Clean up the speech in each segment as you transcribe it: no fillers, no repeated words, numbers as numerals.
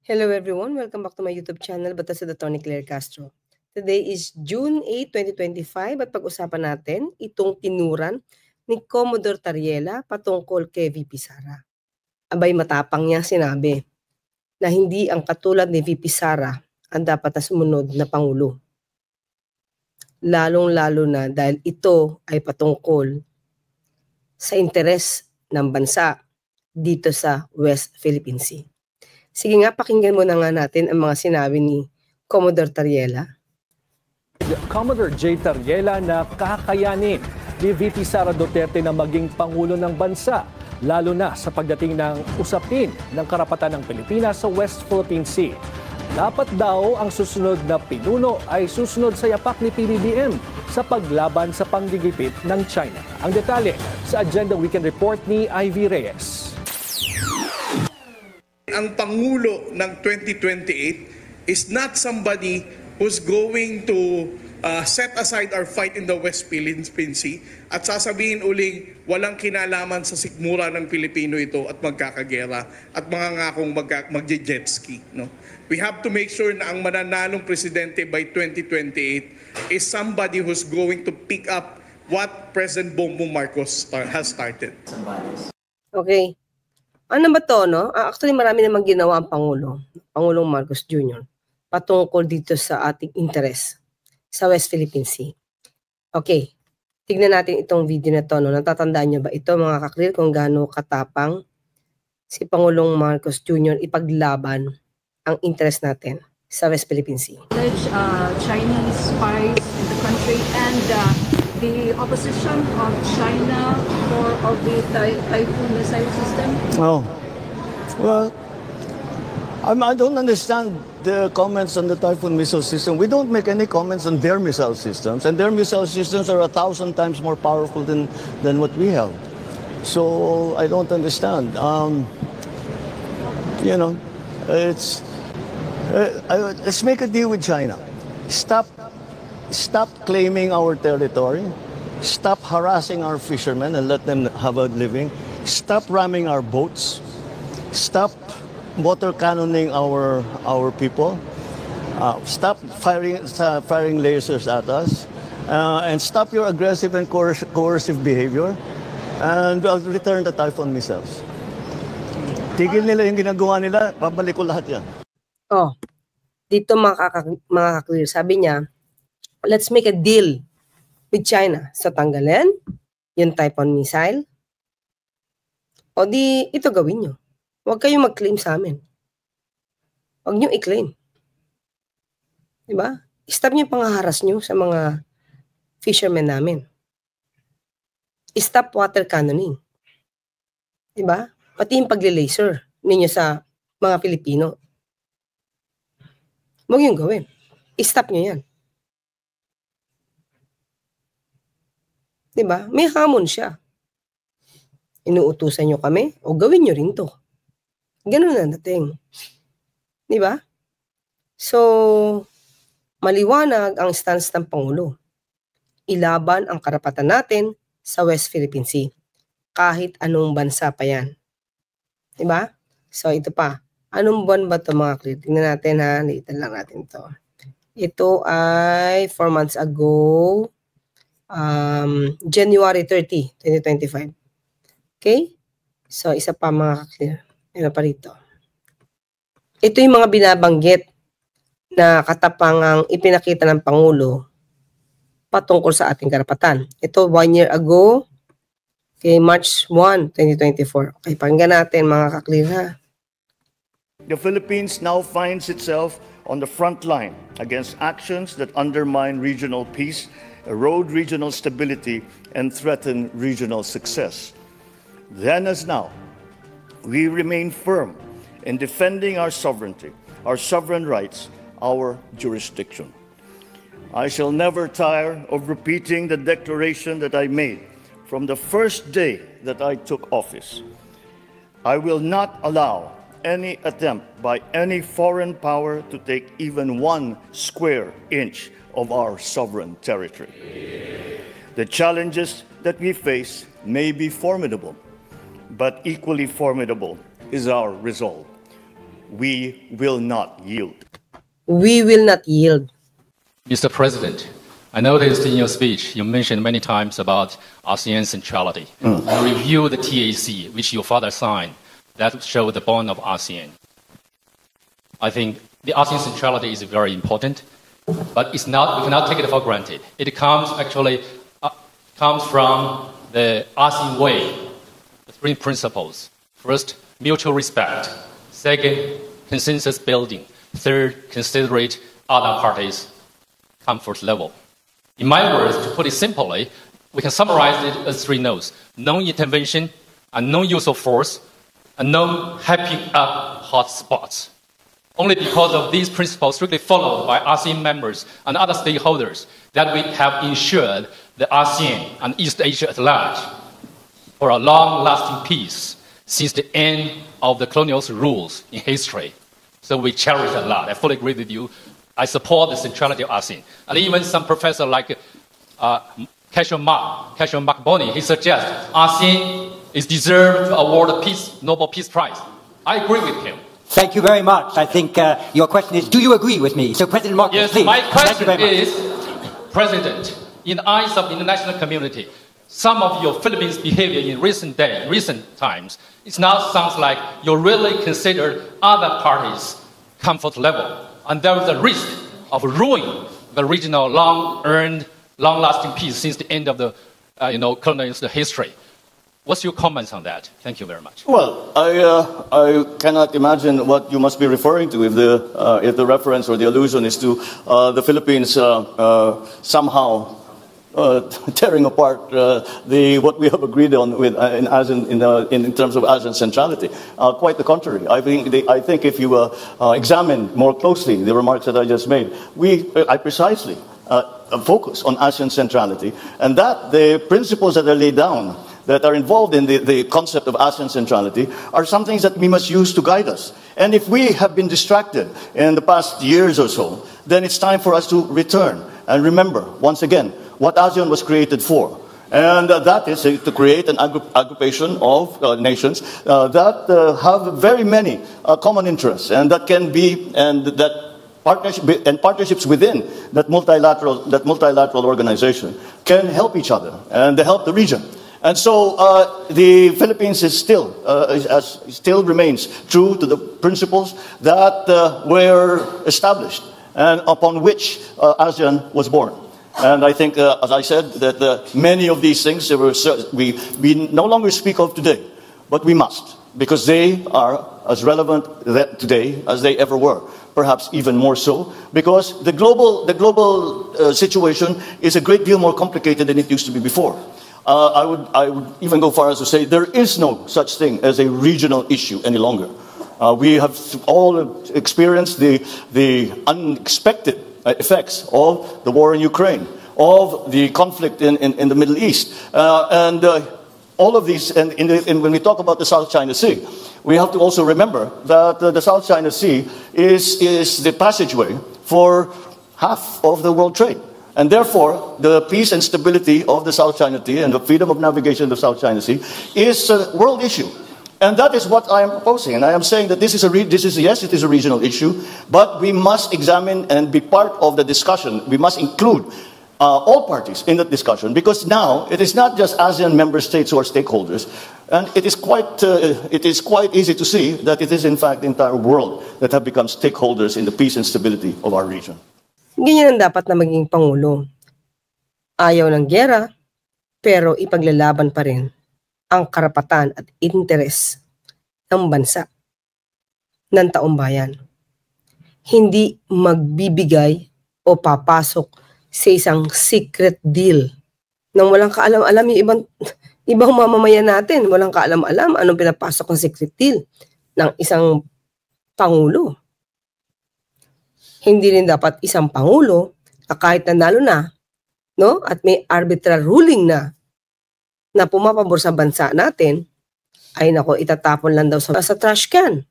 Hello everyone, welcome back to my YouTube channel, Batas sa Tony Claire Castro. Today is June 8, 2025 at pag-usapan natin itong tinuran ni Commodore Tariela patungkol kay VP Sara. Abay matapang niya sinabi na hindi ang katulad ni VP Sara ang dapat na sumunod na Pangulo. Lalong-lalo na dahil ito ay patungkol sa interes ng bansa dito sa West Philippine Sea. Sige nga, pakinggan muna nga natin ang mga sinabi ni Commodore Tariela. Commodore J. Tariela na kakayanin ni VP Sara Duterte na maging Pangulo ng bansa, lalo na sa pagdating ng usapin ng karapatan ng Pilipinas sa West Philippine Sea. Dapat daw ang susunod na pinuno ay susunod sa yapak ni PBBM sa paglaban sa panggigipit ng China. Ang detalye sa Agenda Weekend Report ni Ivy Reyes. Ang Pangulo ng 2028 is not somebody who's going to set aside our fight in the West Philippine Sea at sasabihin uling walang kinalaman sa sikmura ng Pilipino ito at magkakagera at mga ngakong magje-jet ski. No? We have to make sure na ang mananalong presidente by 2028 is somebody who's going to pick up what President Bongbong Marcos has started. Okay. Ano ba to, no? Actually, marami namang ginawa ang Pangulong Marcos Jr. patungkol dito sa ating interes sa West Philippine Sea. Okay, tignan natin itong video na to, no? Natatandaan nyo ba ito, mga kaklir, kung gaano katapang si Pangulong Marcos Jr. ipaglaban ang interes natin sa West Philippine Sea? Chinese spies in the country and the opposition of China of the Typhoon missile system? Oh, well, I don't understand the comments on the Typhoon missile system. We don't make any comments on their missile systems, and their missile systems are 1,000 times more powerful than what we have. So I don't understand. You know, let's make a deal with China. Stop claiming our territory. Stop harassing our fishermen and let them have a living. Stop ramming our boats. Stop water cannoning our people. Stop firing lasers at us. And stop your aggressive and coercive behavior. And return the Typhoon missiles. Tigil nila yung ginagawa nila, babalik ko lahat yan. Oh, dito mga kaklir, sabi niya, let's make a deal with China. So tanggalin yung Typhoon missile. O di, ito gawin nyo. Huwag kayong mag-claim sa amin. Huwag nyo i-claim. Diba? Stop nyo yung panghaharas nyo sa mga fishermen namin. Stop water cannoning. Diba? Pati yung pagle-laser ninyo sa mga Pilipino. Huwag yung gawin. Stop nyo yan. Diba? May hamon siya. Inuutusan nyo kami, o gawin nyo rin to. Ganun na dating. Diba? So, maliwanag ang stance ng Pangulo. Ilaban ang karapatan natin sa West Philippine Sea. Kahit anong bansa pa yan. Diba? So, ito pa. Anong buwan ba ito, mga klit? Tingnan natin, ha. Liitan lang natin ito. Ito ay 4 months ago. January 30, 2025. Okay? So, isa pa, mga kaklir. Ano pa rito? Ito yung mga binabanggit na katapangang ipinakita ng Pangulo patungkol sa ating karapatan. Ito, 1 year ago, okay, March 1, 2024. Okay, pakinggan natin, mga kaklir, ha? The Philippines now finds itself on the front line against actions that undermine regional peace, erode regional stability, and threaten regional success. Then as now, we remain firm in defending our sovereignty, our sovereign rights, our jurisdiction. I shall never tire of repeating the declaration that I made from the first day that I took office. I will not allow any attempt by any foreign power to take even 1 square inch of our sovereign territory. The challenges that we face may be formidable, but equally formidable is our resolve. we will not yield. We will not yield. Mr. President, I noticed in your speech you mentioned many times about ASEAN centrality. You review the TAC, which your father signed, that showed the bond of ASEAN. I think the ASEAN centrality is very important, but we cannot take it for granted. It comes from the ASEAN way, the three principles. First, mutual respect. Second, consensus building. Third, considerate other parties' comfort level. In my words, to put it simply, we can summarize it as three no's: non-intervention, and non-use of force, and no hyping up hot spots. Only because of these principles strictly followed by ASEAN members and other stakeholders that we have ensured the ASEAN and East Asia at large for a long-lasting peace since the end of the colonial rules in history. So we cherish it a lot. I fully agree with you. I support the centrality of ASEAN. And even some professor like Cashel Makboni, he suggests ASEAN is deserved to award a Nobel Peace Prize. I agree with him. Thank you very much. I think your question is, do you agree with me? So President Marcos, yes, please. My question is, President, in the eyes of the international community, some of your Philippines' behavior in recent times, it now sounds like you really consider other parties' comfort level. And there is a risk of ruining the regional long-earned, long-lasting peace since the end of the colonial history. What's your comments on that? Thank you very much. Well, I cannot imagine what you must be referring to if the reference or the allusion is to the Philippines somehow tearing apart what we have agreed on with in terms of ASEAN centrality. Quite the contrary. I think if you examine more closely the remarks that I just made, I precisely focus on ASEAN centrality, and that the principles that are laid down that are involved in the concept of ASEAN centrality are some things that we must use to guide us. And if we have been distracted in the past years or so, then it's time for us to return and remember, once again, what ASEAN was created for. And that is to create an aggregation of nations that have very many common interests, and that can be, and that partnerships within that multilateral organization can help each other and help the region. And so the Philippines is still remains true to the principles that were established and upon which ASEAN was born. And I think, as I said, that many of these things we no longer speak of today, but we must, because they are as relevant today as they ever were. Perhaps even more so, because the global situation is a great deal more complicated than it used to be before. I would even go far as to say there is no such thing as a regional issue any longer. We have all experienced the unexpected effects of the war in Ukraine, of the conflict in the Middle East, and all of these. And when we talk about the South China Sea, we have to also remember that the South China Sea is the passageway for half of the world trade. And therefore, the peace and stability of the South China Sea and the freedom of navigation of the South China Sea is a world issue. And that is what I am proposing. And I am saying that yes, it is a regional issue, but we must examine and be part of the discussion. We must include all parties in that discussion, because now it is not just ASEAN member states who are stakeholders. And it is quite easy to see that it is in fact the entire world that have become stakeholders in the peace and stability of our region. Ganyan ang dapat na maging Pangulo. Ayaw ng giyera, pero ipaglalaban pa rin ang karapatan at interes ng bansa, ng taong bayan. Hindi magbibigay o papasok sa isang secret deal nang walang kaalam-alam yung ibang mamamayan natin. Walang kaalam-alam anong pinapasok ng secret deal ng isang Pangulo. Hindi rin dapat isang Pangulo na kahit nanalo na, no, at may arbitral ruling na pumapabor sa bansa natin, ay nako, itatapon lang daw sa trash can.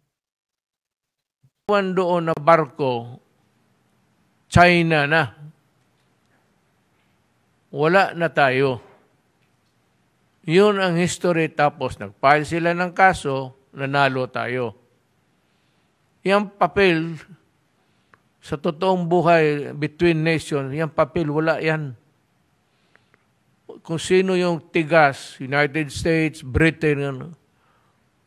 Doon na barko, China na. Wala na tayo. Yun ang history, tapos nag-file sila ng kaso, nanalo tayo. yung papel, sa totoong buhay, between nations, yung papel, wala yan. Kung sino yung tigas, United States, Britain, ano,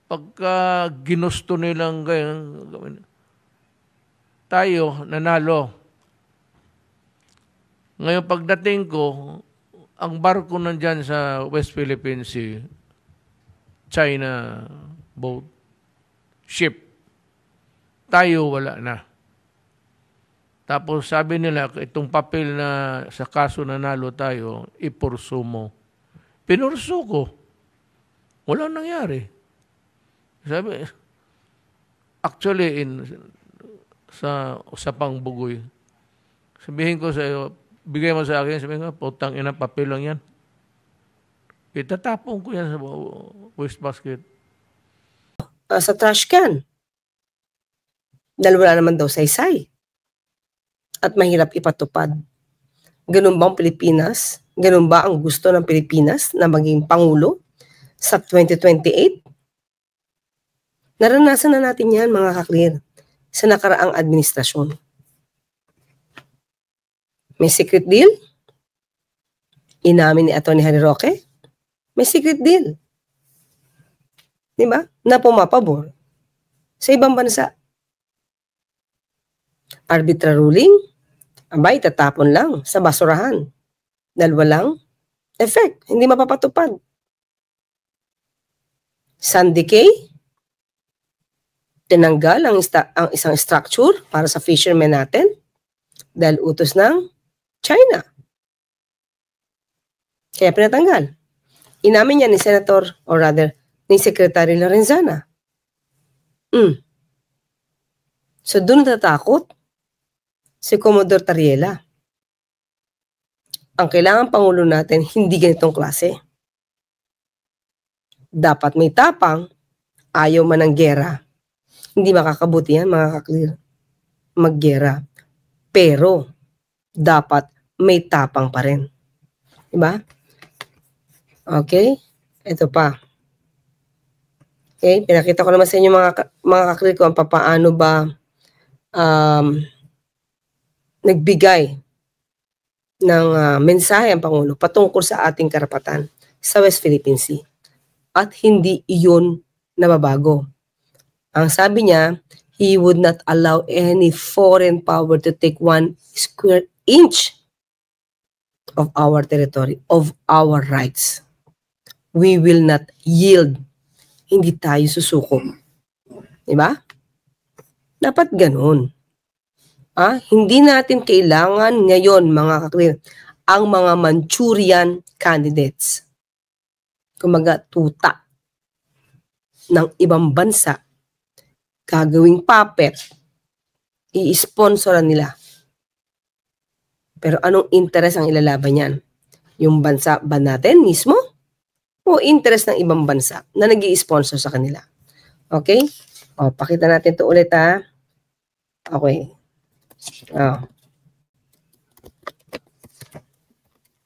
pagka ginusto nilang ganyan, tayo, nanalo. Ngayon, pagdating ko, ang barko nandyan sa West Philippine Sea, China boat, ship, tayo wala na. Tapos sabi nila, itong papel na sa kaso nanalo tayo, ipurso mo. Pinurso ko. Walang nangyari. Sabi, actually, sa usapang bugoy, sabihin ko sa iyo, bigay mo sa akin, sabihin ko, putang ina, papel lang yan. Itatapon ko yan sa waste basket. Sa trash can. Dahil wala naman daw saysay. At mahirap ipatupad. Ganun ba ang Pilipinas? Ganun ba ang gusto ng Pilipinas na maging Pangulo sa 2028? Naranasan na natin yan, mga kaklir, sa nakaraang administrasyon. May secret deal? Inamin ni Atty. Harry Roque? May secret deal. Diba? Na pumapabor sa ibang bansa. Arbitral ruling, abay, tatapon lang sa basurahan. Dahil walang effect, hindi mapapatupad. Sand decay, tinanggal ang isang structure para sa fishermen natin dahil utos ng China. Kaya pinatanggal. Inamin niya ni Senator, or rather, ni Secretary Lorenzana. So, doon natatakot si Commodore Tariela. Ang kailangan Pangulo natin, hindi ganitong klase. Dapat may tapang, ayaw man ng gera. Hindi makakabuti yan, mga kaklir. Maggera. Pero, dapat may tapang pa rin. Diba? Okay? Ito pa. Okay? Pinakita ko naman sa inyo mga kaklir kung paano ba nagbigay ng mensahe ang Pangulo patungkol sa ating karapatan sa West Philippine Sea. At hindi iyon nababago. Ang sabi niya, he would not allow any foreign power to take 1 square inch of our territory, of our rights. We will not yield. Hindi tayo susuko. Diba? Dapat ganun. Hindi natin kailangan ngayon, mga kaklir, ang mga Manchurian candidates. Kumaga, tuta ng ibang bansa, gagawing puppet, i-sponsoran nila. Pero anong interest ang ilalaban yan? Yung bansa ba natin mismo? O interest ng ibang bansa na nag-i-sponsor sa kanila? Okay? O, pakita natin ito ulit, ha? Okay.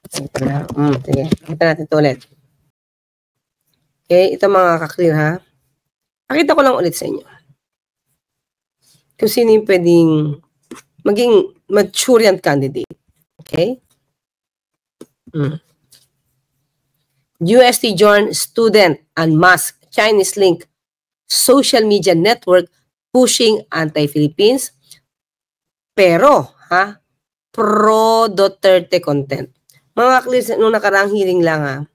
Sige, pakita natin ito ulit. Okay, ito mga kaklir, ha? Pakita ko lang ulit sa inyo. Kung sino yung pwedeng maging Manchurian candidate. Okay? UST joined student and mask Chinese link social media network pushing anti-Philippines. Pero, pro-Duterte content. Mga kaklir, nung nakaraang hearing lang,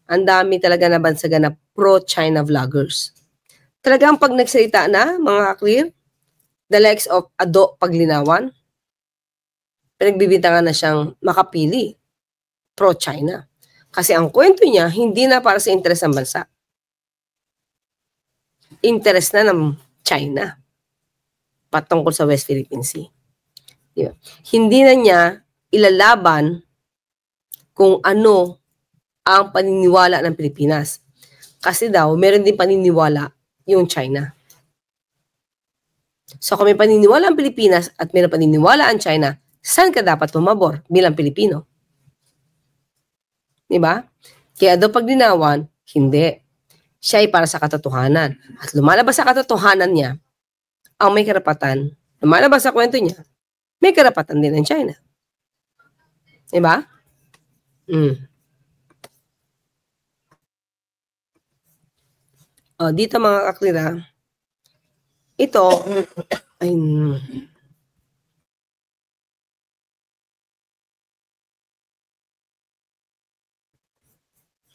ang dami talaga na bansaga na pro-China vloggers. Talagang pag nagsalita na, mga kaklir, the likes of Ado Paglinawan, pinagbibintangan na siyang makapili, pro-China. Kasi ang kwento niya, hindi na para sa interes ng bansa. Interes na ng China patungkol sa West Philippine Sea. Diba? Hindi na niya ilalaban kung ano ang paniniwala ng Pilipinas. Kasi daw, meron din paniniwala yung China. So kung may paniniwala ang Pilipinas at meron paniniwala ang China, saan ka dapat pumabor bilang Pilipino? Diba? Kaya daw Paglinawan, hindi. Siya ay para sa katotohanan. At lumalabas sa katotohanan niya, ang may karapatan, lumalabas sa kwento niya, may karapatan din ng China. Diba? O, dito mga kaklira, ito, ay,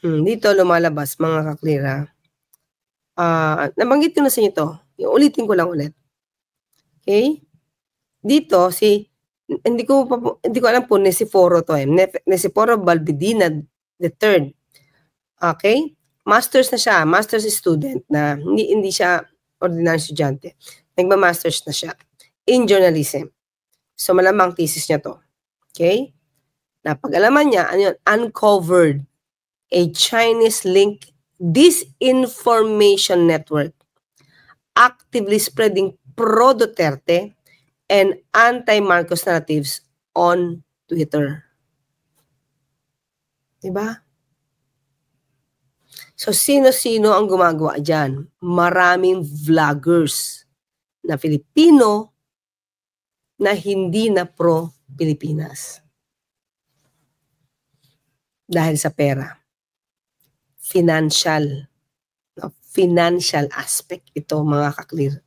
dito lumalabas mga kaklira. Nabanggit ko na sa inyo ito. Ulitin ko lang ulit. Okay? Dito, hindi ko alam po, Nesiforo to. Nesiforo Balbidina III. Okay? Masters na siya. Masters student na hindi siya ordinaryong estudyante. Nagma-masters na siya in journalism. So, malamang thesis niya to. Okay? Napag-alaman niya, ano yun? Uncovered a Chinese link disinformation network actively spreading pro-Duterte and anti-Marcos narratives on Twitter. Diba? So, sino-sino ang gumagawa dyan? Maraming vloggers na Filipino na hindi na pro-Pilipinas. Dahil sa pera. Financial aspect ito mga kaklir.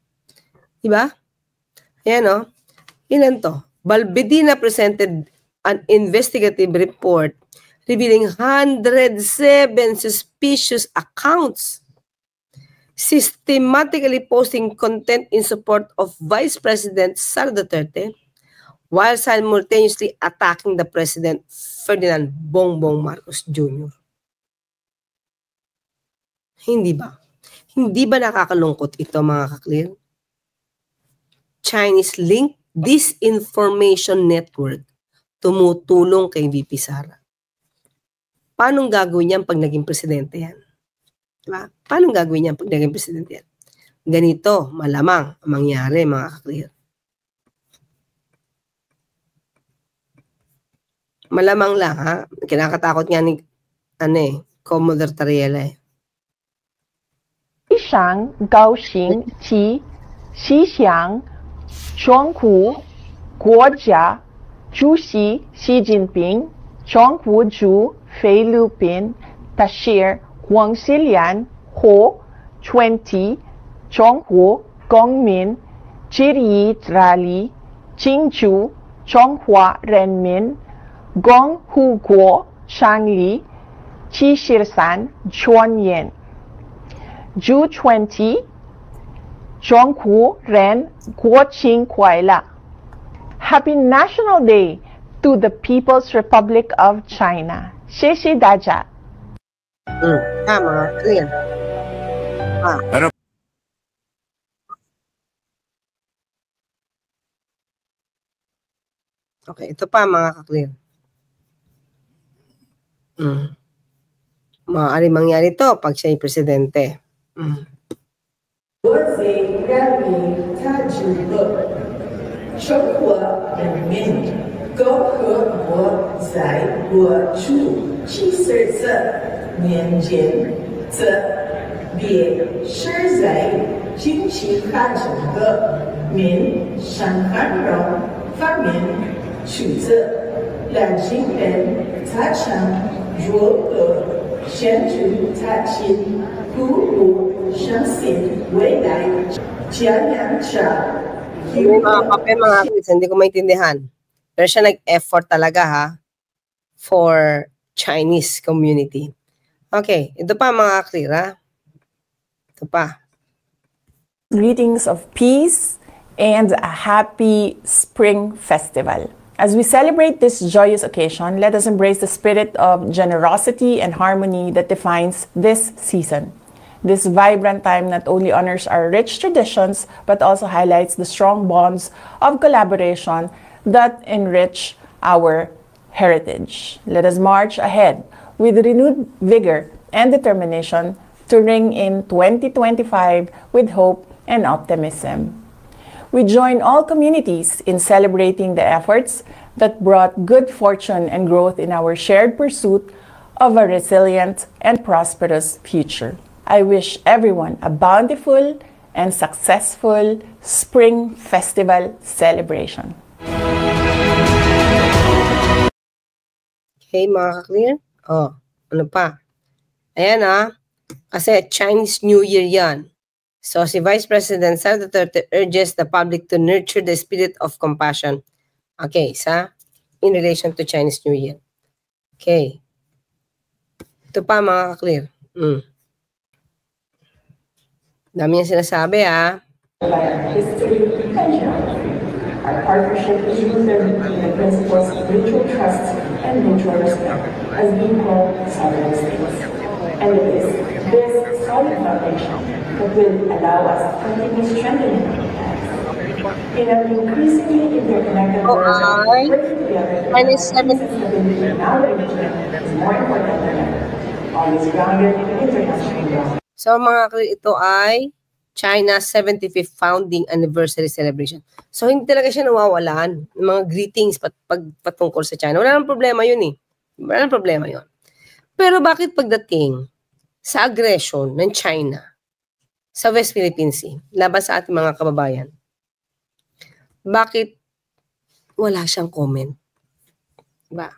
Diba? Ayan o. Ilan to? Balbidina presented an investigative report revealing 107 suspicious accounts systematically posting content in support of Vice President Sara Duterte while simultaneously attacking the President Ferdinand Bongbong Marcos Jr. Hindi ba? Hindi ba nakakalungkot ito mga kaklir? Chinese link disinformation network tumutulong kay VP Sara. Paano gagawin yan pag naging presidente yan? Diba? Paano gagawin yan pag naging presidente yan? Ganito, malamang ang mangyari mga kaklir. Malamang lang ha. Kinakatakot nga ni Commodore Tariela eh. 上高兴及西向中国国家主席习近平中国驻菲律宾大使黄世良和20中国公民致意大力庆祝中华人民共和国成立73周年。G20 中国人国庆快乐 Happy National Day to the People's Republic of China. 谢谢大家。Tama, clear. Okay, ito pa mga ka-clear. Maaaring mangyari ito pag siya ay presidente. 我在人民他就乐，生活人民共和国在国主74年间，这别是在经济发展的民生繁荣方面取得两千人达成如何显著踏进步步相信未来将两者 Yung mga papel mga kids, hindi ko maintindihan. Pero siya nag-effort talaga ha for Chinese community. Okay, ito pa mga clear ha. Ito pa. Greetings of peace and a happy spring festival. As we celebrate this joyous occasion, let us embrace the spirit of generosity and harmony that defines this season. This vibrant time not only honors our rich traditions, but also highlights the strong bonds of collaboration that enrich our heritage. Let us march ahead with renewed vigor and determination to ring in 2025 with hope and optimism. We join all communities in celebrating the efforts that brought good fortune and growth in our shared pursuit of a resilient and prosperous future. I wish everyone a bountiful and successful Spring Festival celebration. Okay, mga ka-clear? Oh, ano pa? Ayan kasi Chinese New Year yan. So, si Vice President Sara Duterte urges the public to nurture the spirit of compassion. Okay, in relation to Chinese New Year. Okay. Ito pa, mga ka-clear. Dami yung sinasabi, History intentional. Our partnership is rooted in the principles of mutual trust and mutual respect, as being called sovereign states. And it is this solid foundation that will allow us to continue strengthening our ties. In an increasingly interconnected world, working together to enhance stability in our region is more important than ever. Always grounded in international law. So, mga ito ay China's 75th founding anniversary celebration. So, hindi talaga siya nawawalan ng mga greetings patungkol sa China. Wala nang problema yun Wala nang problema yun. Pero bakit pagdating sa aggression ng China sa West Philippine Sea, laban sa ating mga kababayan, bakit wala siyang comment? Diba?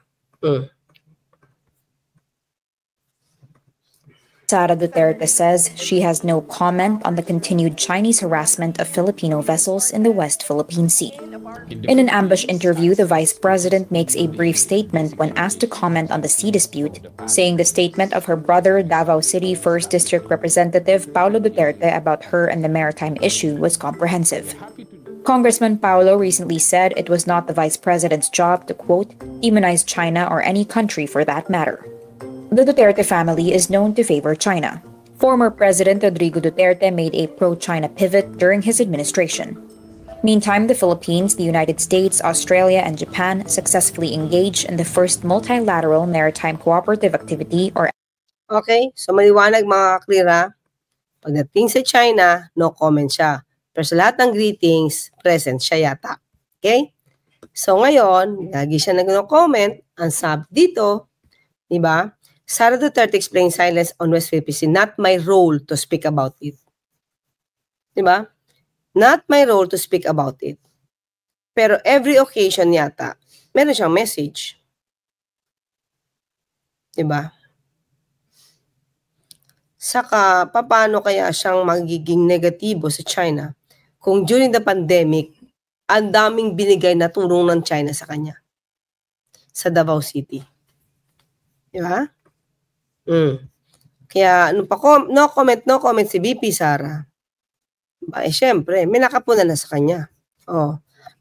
Sara Duterte says she has no comment on the continued Chinese harassment of Filipino vessels in the West Philippine Sea. In an ambush interview, the vice president makes a brief statement when asked to comment on the sea dispute, saying the statement of her brother, Davao City 1st District Representative Paulo Duterte about her and the maritime issue was comprehensive. Congressman Paulo recently said it was not the vice president's job to, quote, demonize China or any country for that matter. The Duterte family is known to favor China. Former President Rodrigo Duterte made a pro-China pivot during his administration. Meantime, the Philippines, the United States, Australia, and Japan successfully engaged in the first multilateral maritime cooperative activity or... Okay, so maliwanag mga kaklira, pagdating sa China, no comment siya. Pero sa lahat ng greetings, present siya yata. Okay? So ngayon, lagi siya nag-comment, ang sabi dito, di ba? Sara Duterte explained silence on West Philippine Sea, not my role to speak about it. Diba? Not my role to speak about it. Pero every occasion yata, meron siyang message. Diba? Saka, paano kaya siyang magiging negatibo sa China kung during the pandemic, ang daming binigay na tulong ng China sa kanya sa Davao City. Diba? Kaya, no comment si VP Sara. Syempre, may nakapuna na sa kanya.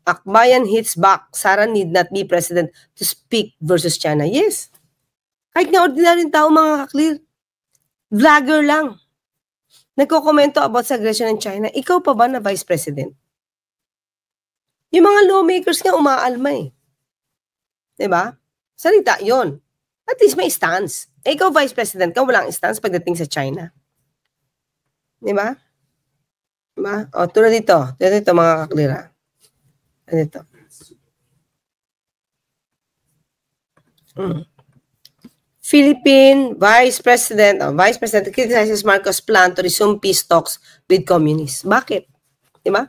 Akbayan hits back. Sara need not be president to speak versus China. Yes. Kahit nga ordinaryong tao, mga ka-clear. Vlogger lang. Nagko-komento about sa aggression ng China. Ikaw pa ba na vice president? Yung mga lawmakers nga umaalma Diba? Salita yon. At least may stance. Ikaw, Vice President, ka walang stance pagdating sa China. Diba? Diba? Tulad dito. Tulad dito, mga kaklira. Dito. Philippine Vice President criticizes Marcos' plan to resume peace talks with communists. Bakit? Diba?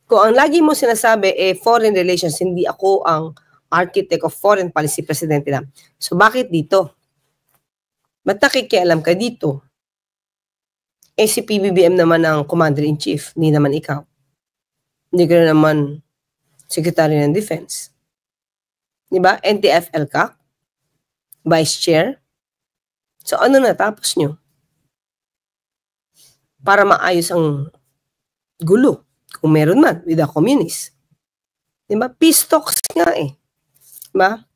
Kung ang lagi mo sinasabi, foreign relations, hindi ako ang architect of foreign policy, presidente lang. So, bakit dito? Ba't nakikialam ka dito? Si PBBM naman ang Commander-in-Chief, hindi naman ikaw. Hindi ka naman Secretary ng Defense. Diba? NTFL ka? Vice Chair? So, ano natapos nyo? Para maayos ang gulo. Kung meron man, with the communists. Diba? Peace talks nga Diba?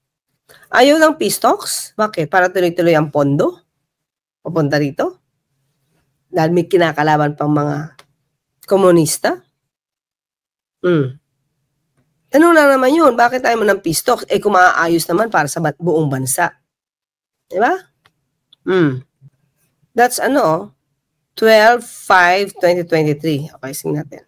Ayaw ng peace talks? Bakit? Para tuloy-tuloy ang pondo? Papunta rito? Dahil may kinakalaban pang mga komunista? Tanong lang naman yun, bakit tayo mo ng peace talks? Kung maaayos naman para sa buong bansa. Diba? That's 12/5/2023. Okay, sing natin.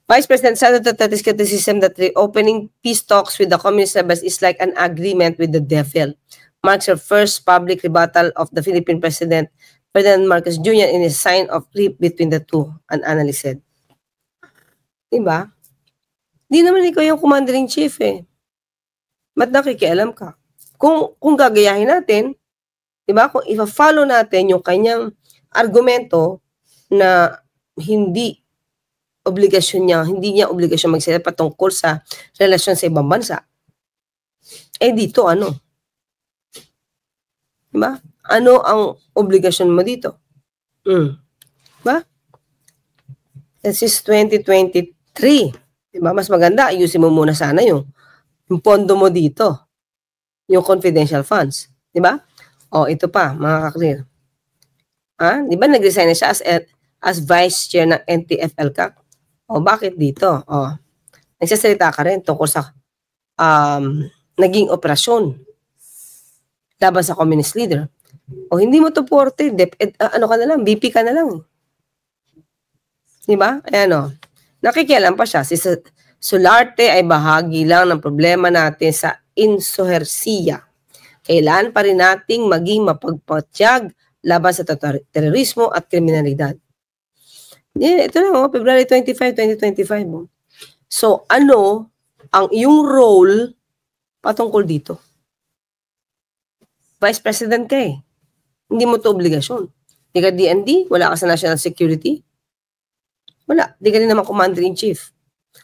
Vice President Sara Duterte's criticism that reopening peace talks with the communist rebels is like an agreement with the devil marks her first public rebuttal of the Philippine President Ferdinand Marcos Jr. in a sign of rift between the two, an analyst said. Diba? Di naman ikaw yung commander-in-chief eh. Ba't nakikialam ka? Kung gagayahin natin, diba? Kung ipa-follow natin yung kanyang argumento na hindi niya obligasyon magsalita patungkol sa relasyon sa ibang bansa. Eh dito ano? Diba? Ano ang obligasyon mo dito? Diba? This is 2023. Diba? Mas maganda, ayusin mo muna sana yung pondo mo dito. Yung confidential funds. Diba? O, ito pa, mga kaklir. Diba nag-resign na siya as vice chair ng NTF-ELCAC? O, bakit dito? O, nagsasalita ka rin tungkol sa naging operasyon laban sa communist leader. O, hindi mo to porte. Ano ka na lang? BP ka na lang. Diba? Ayan o. Nakikialam pa siya. Si Solarte ay bahagi lang ng problema natin sa insuhersiya. Kailan pa rin nating maging mapagpatyag laban sa terorismo at kriminalidad. Ito na February 25, 2025. So, ano ang iyong role patungkol dito? Vice President ka eh. Hindi mo to obligasyon. Hindi ka DND, wala ka sa national security. Wala. Hindi ka rin naman commander-in-chief.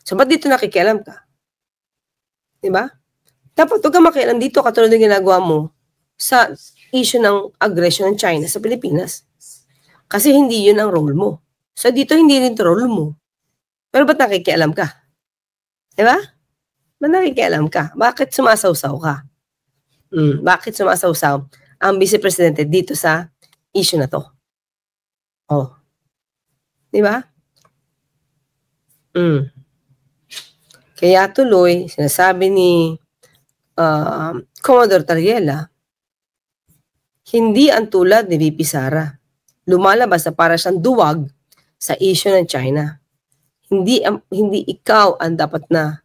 So, ba't dito nakikialam ka? Diba? Dapat huwag ka makialam dito katulad ng ginagawa mo sa issue ng aggression ng China sa Pilipinas. Kasi hindi yun ang role mo. So, dito hindi rin ito role mo. Pero ba't nakikialam ka? Diba? Ba't nakikialam ka? Bakit sumasawsaw ka? Bakit sumasawsaw ang Vice Presidente dito sa issue na to? Oh. Diba? Kaya tuloy, sinasabi ni Commodore Tariela, hindi ang tulad ni VP Sara. Lumalabas na para siyang duwag sa issue ng China. Hindi ikaw ang dapat na,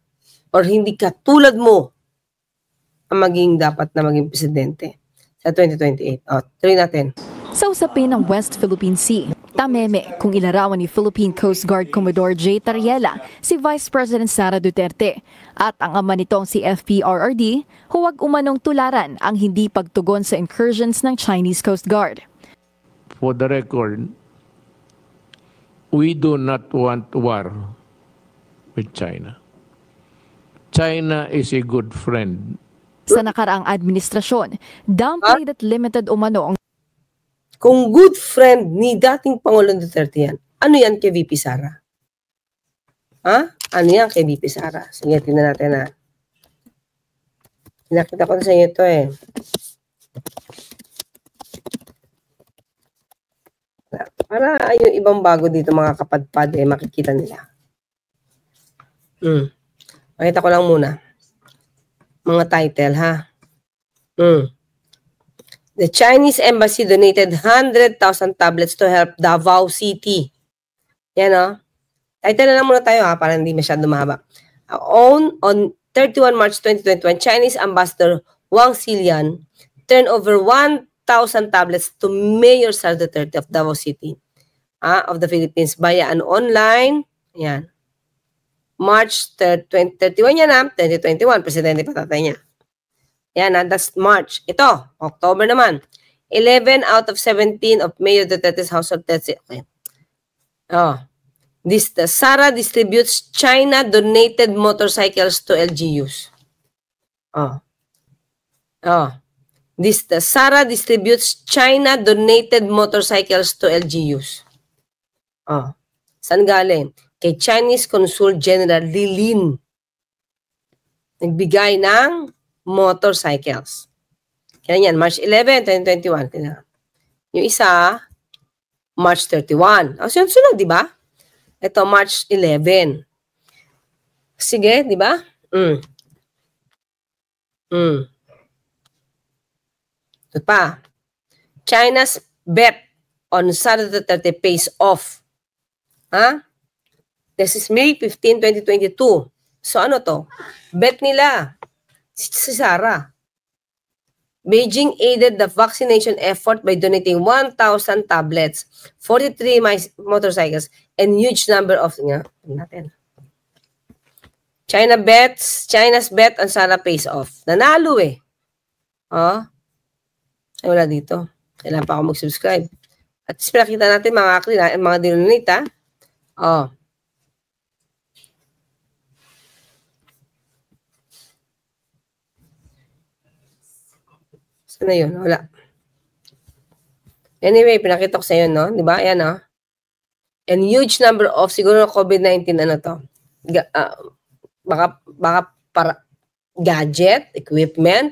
or hindi katulad mo ang dapat na maging presidente sa 2028. Tuloy natin. Sa usapin ng West Philippine Sea, tameme kung ilarawan ni Philippine Coast Guard Commodore J. Tariela si Vice President Sara Duterte at ang ama nitong si FPRRD huwag umanong tularan ang hindi pagtugon sa incursions ng Chinese Coast Guard. For the record, we do not want war with China. China is a good friend. Sa nakaraang administrasyon, downplayed at limited umano ang kung good friend ni dating Pangulong Duterte yan, ano yan kay VP Sara? Ano yan kay VP Sara? Sige, tingnan natin na. Pinakita ko na sa inyo ito eh. Para yung ibang bago dito mga kapadpad eh, makikita nila. Pakita ko lang muna. Mga title ha. The Chinese Embassy donated 100,000 tablets to help Davao City. Yan o. Title na lang muna tayo ha, para hindi masyado mahaba. On 31 March 2021, Chinese Ambassador Wang Xilian turned over 1,000 tablets to Mayor Sara Duterte of Davao City of the Philippines via an online, yan, March 2031 yan ha, 2021, presidente patatay niya. Yan, that's March. Ito, October naman. 11 out of 17 of Mayor Duterte's household. That's it. Okay. Sara distributes China-donated motorcycles to LGUs. Sara distributes China-donated motorcycles to LGUs. Saan galing? Kay Chinese Consul General Li Lin. Nagbigay ng motorcycles. Kaya yan, March 11, 2021. Yung isa, March 31. Sunod, di ba? Ito, March 11. Sige, di ba? Ito pa. China's bet on Sara Duterte pays off. This is May 15, 2022. So ano to? Bet nila. Si Sara. Beijing aided the vaccination effort by donating 1,000 tablets, 43 motorcycles, and huge number of China's bet on Sana pays off. Nanalo eh. Oh. Ay, wala dito. Kailangan pa ako mag-subscribe. At pinakita natin mga dinonate, Oh. Saan na yun? Wala. Anyway, pinakita ko sa iyo, no? Di ba? Ayan, no? And huge number of, siguro COVID-19, ano to? Baka para gadget, equipment,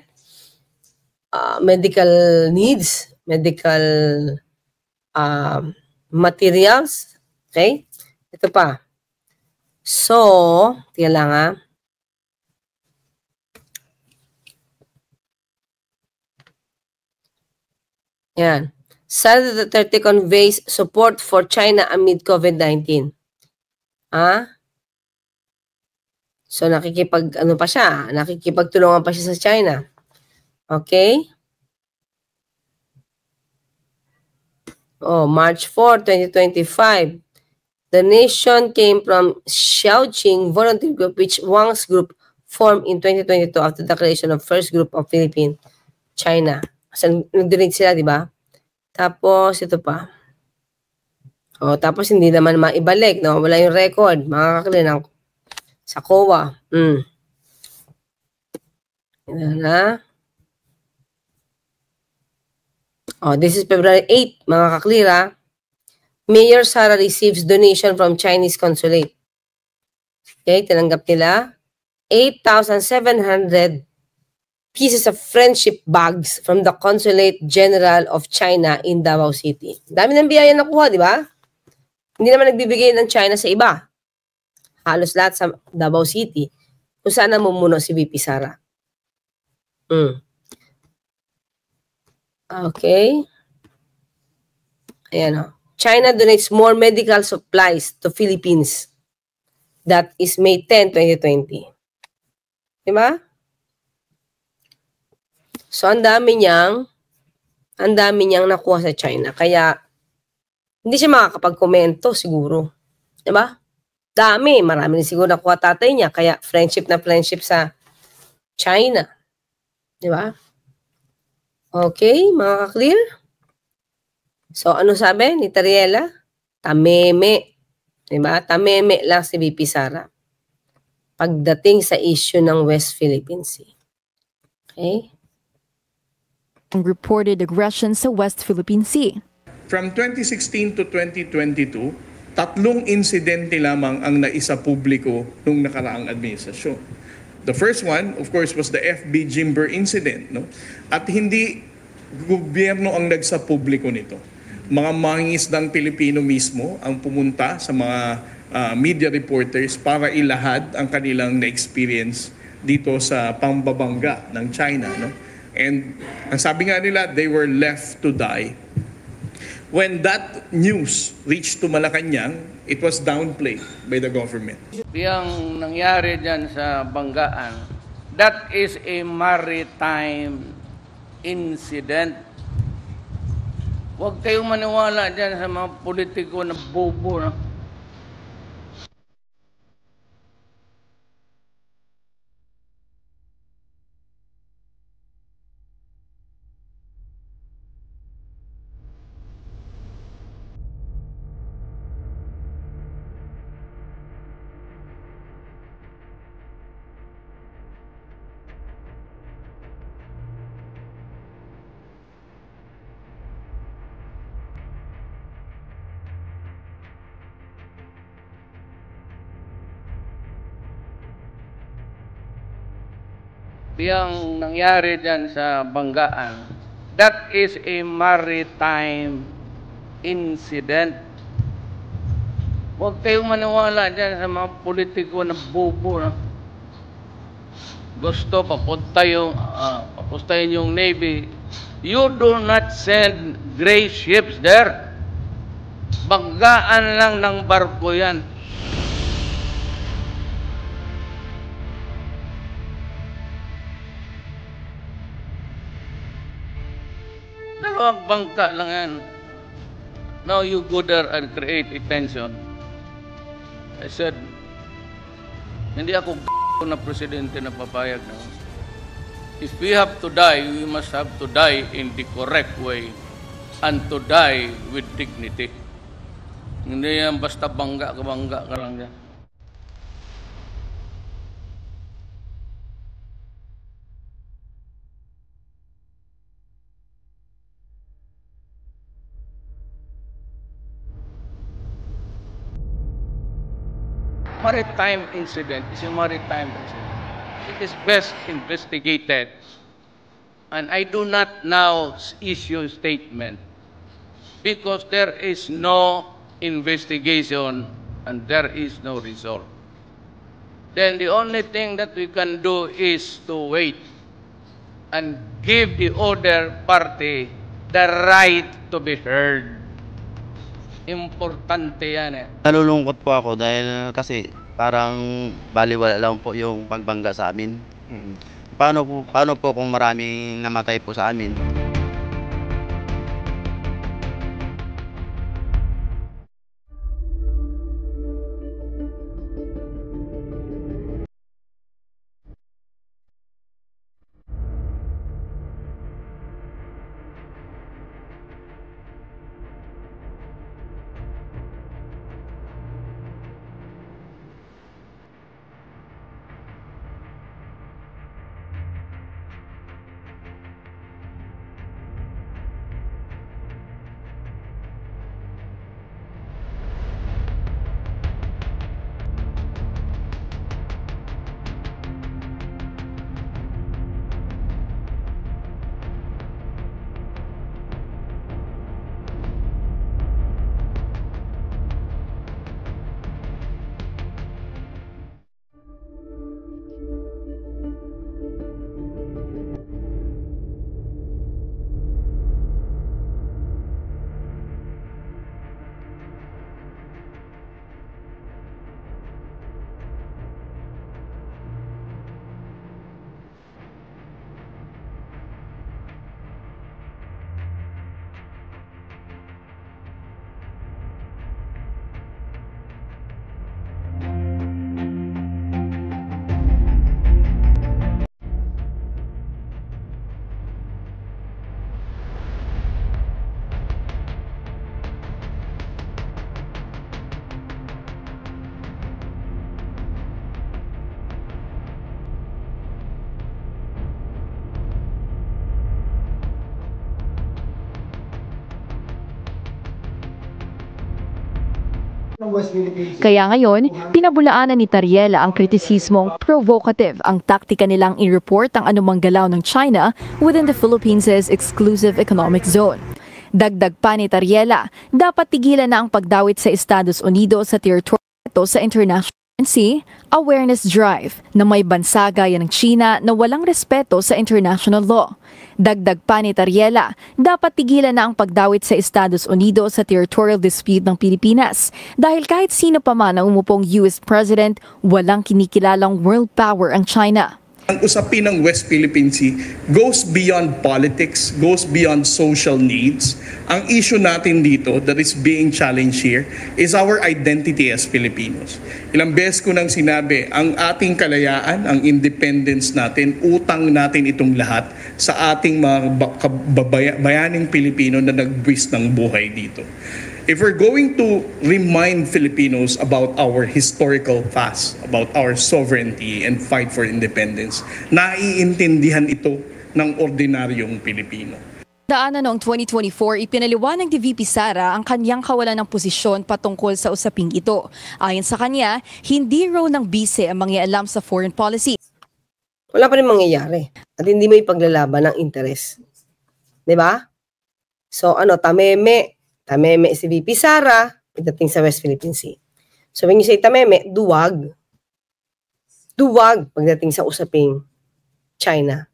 medical needs, medical materials. Okay? Ito pa. So, tingnan lang Yan. Sara Duterte conveys support for China amid COVID-19. So, nakikipagtulungan pa siya sa China. Okay? Oh, March 4, 2025. The nation came from Xiaoqing volunteer group, which Wang's group formed in 2022 after the creation of first group of Philippine China. So, nag-donate sila, di ba? Tapos, ito pa. Oh, tapos hindi naman maibalik, no? Wala yung record, mga kakilin sa COA. Oh, this is February 8, mga kaklira. Mayor Sara receives donation from Chinese consulate. Okay, tinanggap nila 8,700 pieces of friendship bags from the Consulate General of China in Davao City. Dami ng biyaya nakuha, di ba? Hindi naman nagbibigay ng China sa iba. Halos lahat sa Davao City, kung saan namumuno si VP Sara. Okay. Ayan o. China donates more medical supplies to Philippines. That is May 10, 2020. Diba? So, ang dami niyang nakuha sa China. Kaya, hindi siya makakapag-komento siguro. Diba? Marami rin siguro nakuha tatay niya. Kaya, friendship sa China. Diba? Okay, mga ka-clear? So, ano sabi ni Tariela? Tameme. Diba? Tameme lang si VP Sara. Pagdating sa issue ng West Philippine Sea. Okay? Reported aggression sa West Philippine Sea. From 2016 to 2022, 3 insidente lamang ang naisa publiko nung nakaraang administrasyon. The first one, of course, was the FB Jimber incident. No? At hindi gobyerno ang nagsapubliko nito. Mga mangingisdang Pilipino mismo ang pumunta sa mga media reporters para ilahad ang kanilang na-experience dito sa pambabangga ng China. No? And ang sabi nga nila, they were left to die. When that news reached to Malacanang, it was downplayed by the government. Yang nangyari dyan sa Banggaan, that is a maritime incident. Huwag kayong maniwala dyan sa mga politiko na bobo. No? Yang nangyari dyan sa Banggaan, that is a maritime incident. Huwag kayong maniwala dyan sa mga politiko na bobo. No? Gusto papuntahin yung Navy. You do not send gray ships there. Banggaan lang ng barko yan. bangka lang yan. Now you go there and create a tension. I said, hindi ako na presidente na papayag na. If we have to die, we must have to die in the correct way and to die with dignity. Hindi yan basta bangga ka lang yan. Maritime incident is a maritime incident. It is best investigated. And I do not now issue statement because there is no investigation and there is no result. Then the only thing that we can do is to wait and give the other party the right to be heard. Importante yan eh. Nalulungkot po ako dahil kasi parang baliwala lang po yung pagbangga sa amin. Paano po kung maraming namatay po sa amin? Kaya ngayon, pinabulaanan ni Tariela ang kritisismong provocative ang taktika nilang i-report ang anumang galaw ng China within the Philippines' exclusive economic zone. Dagdag pa ni Tariela, dapat tigilan na ang pagdawit sa Estados Unidos sa teritoryo sa international awareness drive na may bansa gaya ng China na walang respeto sa international law. Dagdag pa ni Tariela, dapat tigilan na ang pagdawit sa Estados Unidos sa territorial dispute ng Pilipinas dahil kahit sino pa man ang umupong US President, walang kinikilalang world power ang China. Ang usapin ng West Philippine Sea goes beyond politics, goes beyond social needs. Ang issue natin dito that is being challenged here is our identity as Filipinos. Ilang beses ko nang sinabi, ang ating kalayaan, ang independence natin, utang natin itong lahat sa ating mga bayaning Pilipino na nagbuwis ng buhay dito. If we're going to remind Filipinos about our historical past, about our sovereignty and fight for independence, naiintindihan ito ng ordinaryong Pilipino. Daanan noong 2024, ipinaliwanag ni VP Sara ang kanyang kawalan ng posisyon patungkol sa usaping ito. Ayon sa kanya, hindi raw ng bise ang mangialam sa foreign policy. Wala pa rin mangyayari at hindi mo ipaglalaban ng interes. Diba? So tameme si VP Sara pagdating sa West Philippine Sea. So when you say tameme, duwag. Duwag pagdating sa usaping China.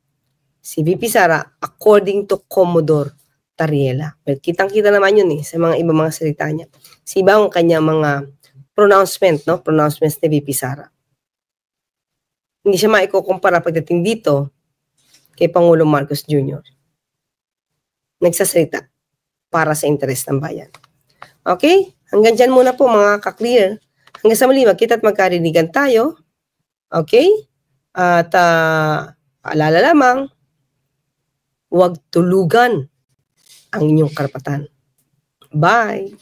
Si VP Sara, according to Commodore Tariela. Well, kitang-kita naman yun sa mga ibang mga salita niya. Si iba ang kanyang mga pronouncements ni VP Sara. Hindi siya maikukumpara pagdating dito kay Pangulong Marcos Jr. nagsasalita para sa interes ng bayan. Okay? Hanggang dyan muna po mga ka-clear. Hanggang sa muli, magkita at magkarinigan tayo. Okay? At paalala lamang, huwag tulugan ang inyong karapatan. Bye!